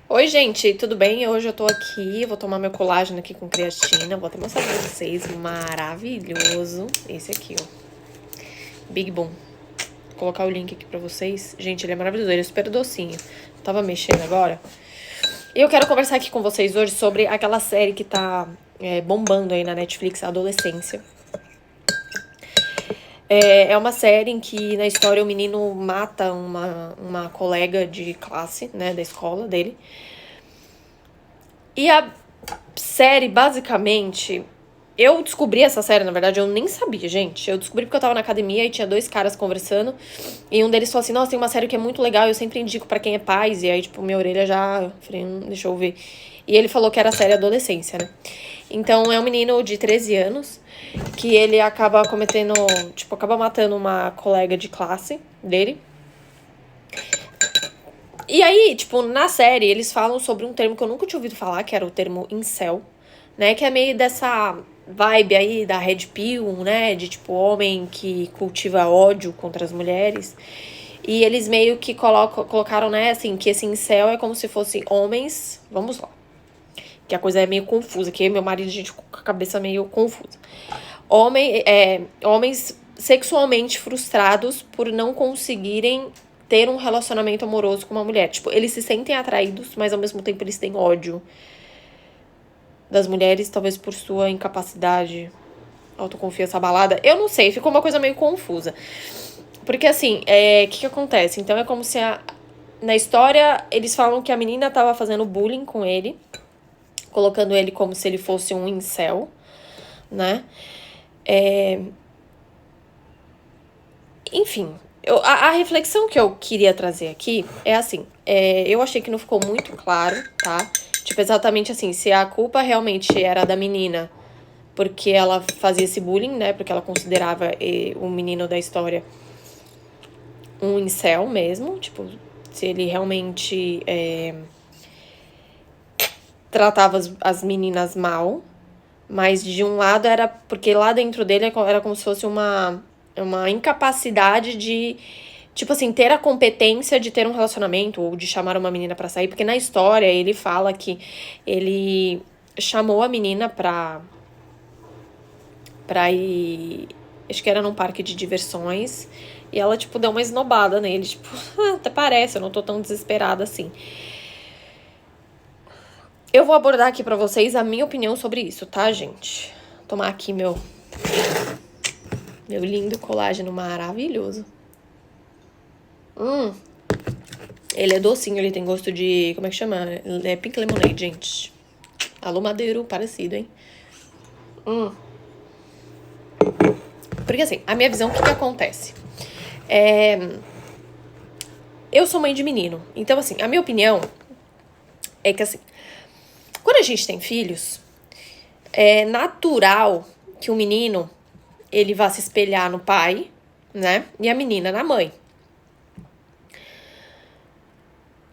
Oi, gente, tudo bem? Hoje eu tô aqui, vou tomar meu colágeno aqui com creatina, vou até mostrar pra vocês, maravilhoso. Esse aqui, ó, Big Boom. Vou colocar o link aqui pra vocês. Gente, ele é maravilhoso, ele é super docinho. Tava mexendo agora. E eu quero conversar aqui com vocês hoje sobre aquela série que tá bombando aí na Netflix, a Adolescência. É uma série em que, na história, o menino mata uma colega de classe, né, da escola dele. E a série, basicamente... Eu descobri essa série, na verdade, eu nem sabia, gente. Eu descobri porque eu tava na academia e tinha dois caras conversando. E um deles falou assim, nossa, tem uma série que é muito legal, eu sempre indico pra quem é pais. E aí, tipo, minha orelha já... Falei, deixa eu ver. E ele falou que era a série Adolescência, né? Então, é um menino de 13 anos que ele acaba cometendo... Tipo, acaba matando uma colega de classe dele. E aí, tipo, na série, eles falam sobre um termo que eu nunca tinha ouvido falar, que era o termo incel, né? Que é meio dessa vibe aí da Red Pill, né? De, tipo, homem que cultiva ódio contra as mulheres. E eles meio que colocaram, né, assim, que esse incel é como se fosse homens... Vamos lá. Que a coisa é meio confusa, que meu marido, a gente com a cabeça meio confusa. Homens sexualmente frustrados por não conseguirem ter um relacionamento amoroso com uma mulher. Tipo, eles se sentem atraídos, mas ao mesmo tempo eles têm ódio das mulheres, talvez por sua incapacidade, autoconfiança abalada. Eu não sei, ficou uma coisa meio confusa. Porque assim, o que acontece? Então é como se na história eles falam que a menina tava fazendo bullying com ele, colocando ele como se ele fosse um incel, né? Enfim, a reflexão que eu queria trazer aqui é assim, eu achei que não ficou muito claro, tá? Tipo, exatamente assim, se a culpa realmente era da menina porque ela fazia esse bullying, né? Porque ela considerava o menino da história um incel mesmo, tipo, se ele realmente tratava as meninas mal. Mas de um lado era porque lá dentro dele era como se fosse uma incapacidade de, tipo assim, ter a competência de ter um relacionamento ou de chamar uma menina pra sair. Porque na história ele fala que ele chamou a menina pra ir. Acho que era num parque de diversões. E ela, tipo, deu uma esnobada nele. Tipo, até parece, eu não tô tão desesperada assim. Eu vou abordar aqui pra vocês a minha opinião sobre isso, tá, gente? Vou tomar aqui meu lindo colágeno maravilhoso. Ele é docinho, ele tem gosto de... Como é que chama? É Pink Lemonade, gente. Alô, Madeiro, parecido, hein? Porque assim, a minha visão, o que acontece? Eu sou mãe de menino. Então, assim, a minha opinião é que, assim, quando a gente tem filhos, é natural que o menino, ele vá se espelhar no pai, né? E a menina na mãe.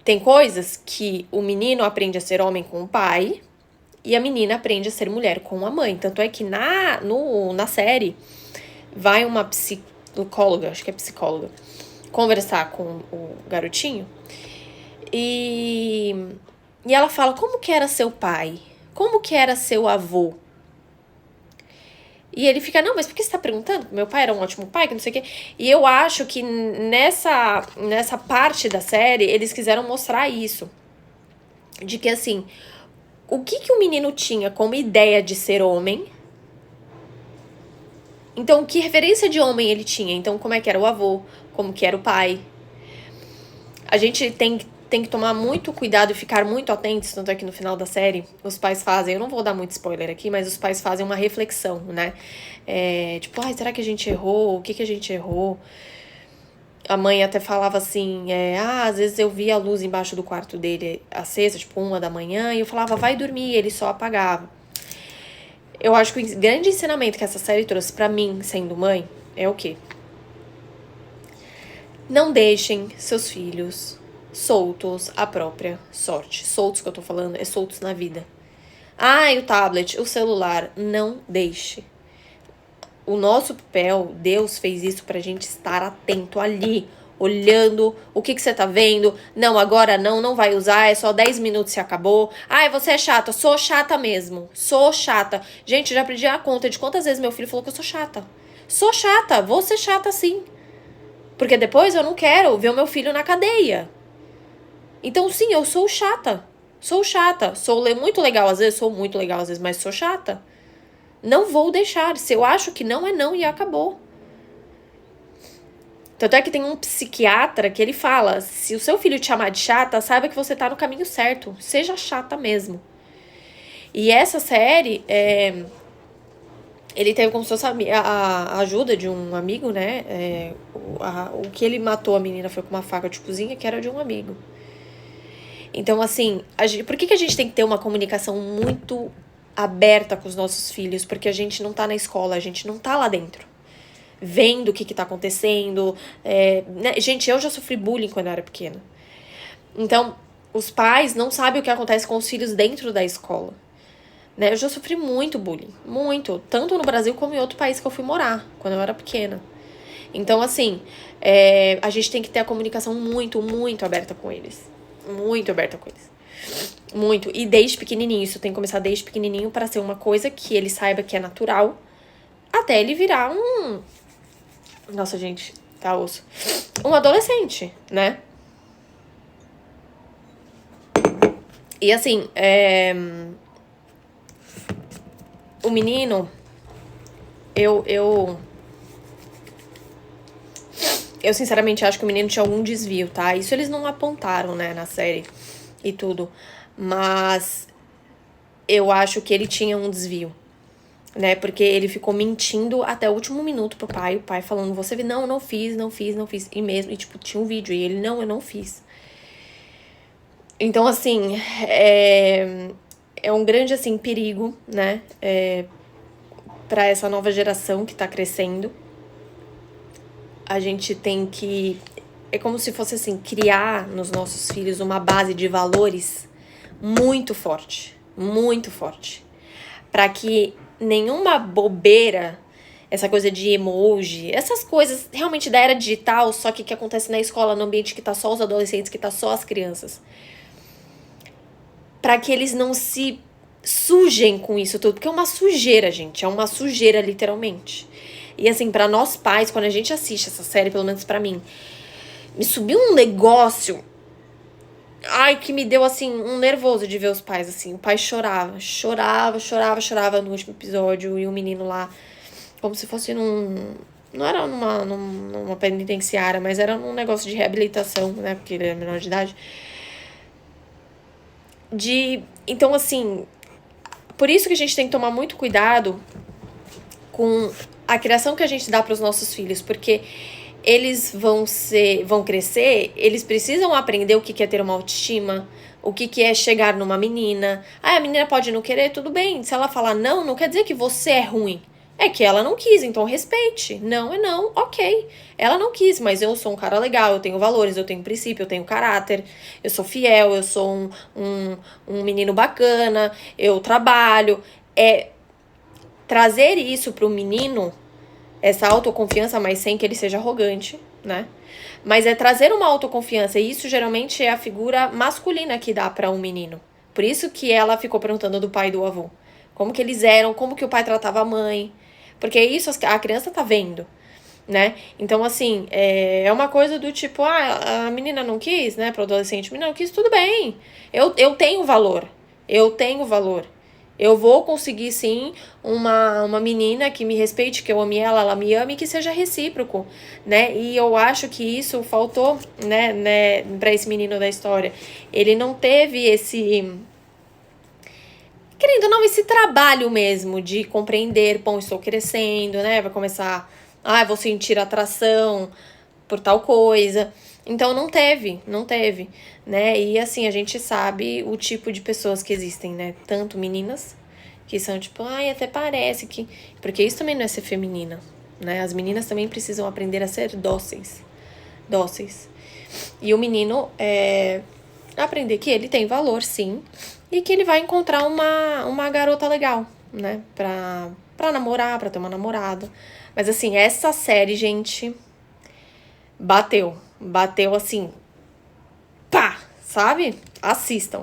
Tem coisas que o menino aprende a ser homem com o pai e a menina aprende a ser mulher com a mãe. Tanto é que na série vai uma psicóloga, acho que é psicóloga, conversar com o garotinho e ela fala como que era seu pai, como que era seu avô. E ele fica, não, mas por que você tá perguntando? Meu pai era um ótimo pai, que não sei o quê. E eu acho que nessa parte da série, eles quiseram mostrar isso. De que, assim, o que o menino tinha como ideia de ser homem. Então, que referência de homem ele tinha? Então, como é que era o avô? Como que era o pai? A gente tem que tomar muito cuidado e ficar muito atentos, tanto é que no final da série os pais fazem, eu não vou dar muito spoiler aqui, mas os pais fazem uma reflexão, né? Tipo, será que a gente errou? O que a gente errou? A mãe até falava assim, às vezes eu via a luz embaixo do quarto dele acesa, tipo 1 da manhã, e eu falava, vai dormir, ele só apagava. Eu acho que o grande ensinamento que essa série trouxe pra mim, sendo mãe, é o quê? Não deixem seus filhos soltos à própria sorte. Soltos que eu tô falando é soltos na vida. E o tablet, o celular, não deixe. O nosso papel, Deus fez isso pra gente estar atento ali olhando o que você tá vendo. Não, agora não vai usar, é só 10 minutos e acabou. Ai, você é chata. Sou chata mesmo. Sou chata. Gente, já perdi a conta de quantas vezes meu filho falou que eu sou chata. Sou chata, vou ser chata sim. Porque depois eu não quero ver o meu filho na cadeia. Então, sim, eu sou chata. Sou chata. Sou muito legal às vezes, mas sou chata. Não vou deixar. Se eu acho que não, é não e acabou. Tanto é que tem um psiquiatra que ele fala, se o seu filho te chamar de chata, saiba que você tá no caminho certo. Seja chata mesmo. E essa série, ele teve como se fosse a ajuda de um amigo, né? O que ele matou a menina foi com uma faca de cozinha, que era de um amigo. Então, assim, por que a gente tem que ter uma comunicação muito aberta com os nossos filhos? Porque a gente não tá na escola, a gente não tá lá dentro, vendo o que tá acontecendo. Né? Gente, eu já sofri bullying quando eu era pequena. Então, os pais não sabem o que acontece com os filhos dentro da escola. Né? Eu já sofri muito bullying, muito. Tanto no Brasil como em outro país que eu fui morar, quando eu era pequena. Então, assim, a gente tem que ter a comunicação muito, muito aberta com eles. Muito aberta com eles. Muito. E desde pequenininho. Isso tem que começar desde pequenininho para ser uma coisa que ele saiba que é natural. Até ele virar um... Nossa, gente, tá osso. Um adolescente, né? E assim, o menino... Eu sinceramente acho que o menino tinha algum desvio, tá? Isso eles não apontaram, né, na série e tudo. Mas eu acho que ele tinha um desvio, né? Porque ele ficou mentindo até o último minuto pro pai. O pai falando, você viu? Não fiz. E mesmo, e tipo, tinha um vídeo. E ele, não, eu não fiz. Então, assim, é um grande, assim, perigo, né? Pra essa nova geração que tá crescendo. A gente tem que... É como se fosse, assim, criar nos nossos filhos uma base de valores muito forte. Muito forte. Pra que nenhuma bobeira, essa coisa de emoji, essas coisas realmente da era digital, só que acontece na escola, no ambiente que tá só os adolescentes, que tá só as crianças. Pra que eles não se sujem com isso tudo. Porque é uma sujeira, gente. É uma sujeira, literalmente. E assim, pra nós pais, quando a gente assiste essa série, pelo menos pra mim, me subiu um negócio... Ai, que me deu, assim, um nervoso de ver os pais, assim. O pai chorava no último episódio. E o menino lá, como se fosse num... Não era numa penitenciária, mas era num negócio de reabilitação, né? Porque ele é menor de idade. Então, assim... Por isso que a gente tem que tomar muito cuidado com a criação que a gente dá para os nossos filhos. Porque... eles vão crescer, eles precisam aprender o que é ter uma autoestima, o que é chegar numa menina. Ah, a menina pode não querer, tudo bem. Se ela falar não quer dizer que você é ruim. É que ela não quis, então respeite. Não é não, ok. Ela não quis, mas eu sou um cara legal, eu tenho valores, eu tenho princípio, eu tenho caráter, eu sou fiel, eu sou um menino bacana, eu trabalho. Trazer isso pro menino... essa autoconfiança, mas sem que ele seja arrogante, né? Mas é trazer uma autoconfiança, e isso geralmente é a figura masculina que dá pra um menino. Por isso que ela ficou perguntando do pai e do avô. Como que eles eram, como que o pai tratava a mãe. Porque isso a criança tá vendo, né? Então, assim, é uma coisa do tipo, a menina não quis, né? Pro adolescente, a menina não quis, tudo bem. Eu tenho valor. Eu vou conseguir, sim, uma menina que me respeite, que eu ame ela, ela me ame, e que seja recíproco, né? E eu acho que isso faltou, né, pra esse menino da história. Ele não teve esse... querendo ou não, esse trabalho mesmo de compreender, bom, estou crescendo, né? Vai começar... vou sentir atração por tal coisa... Então não teve, né? E assim, a gente sabe o tipo de pessoas que existem, né? Tanto meninas, que são tipo, até parece que... Porque isso também não é ser feminina, né? As meninas também precisam aprender a ser dóceis. E o menino aprender que ele tem valor, sim. E que ele vai encontrar uma garota legal, né? Pra namorar, pra ter uma namorada. Mas assim, essa série, gente, bateu. Bateu assim, pá, sabe? Assistam.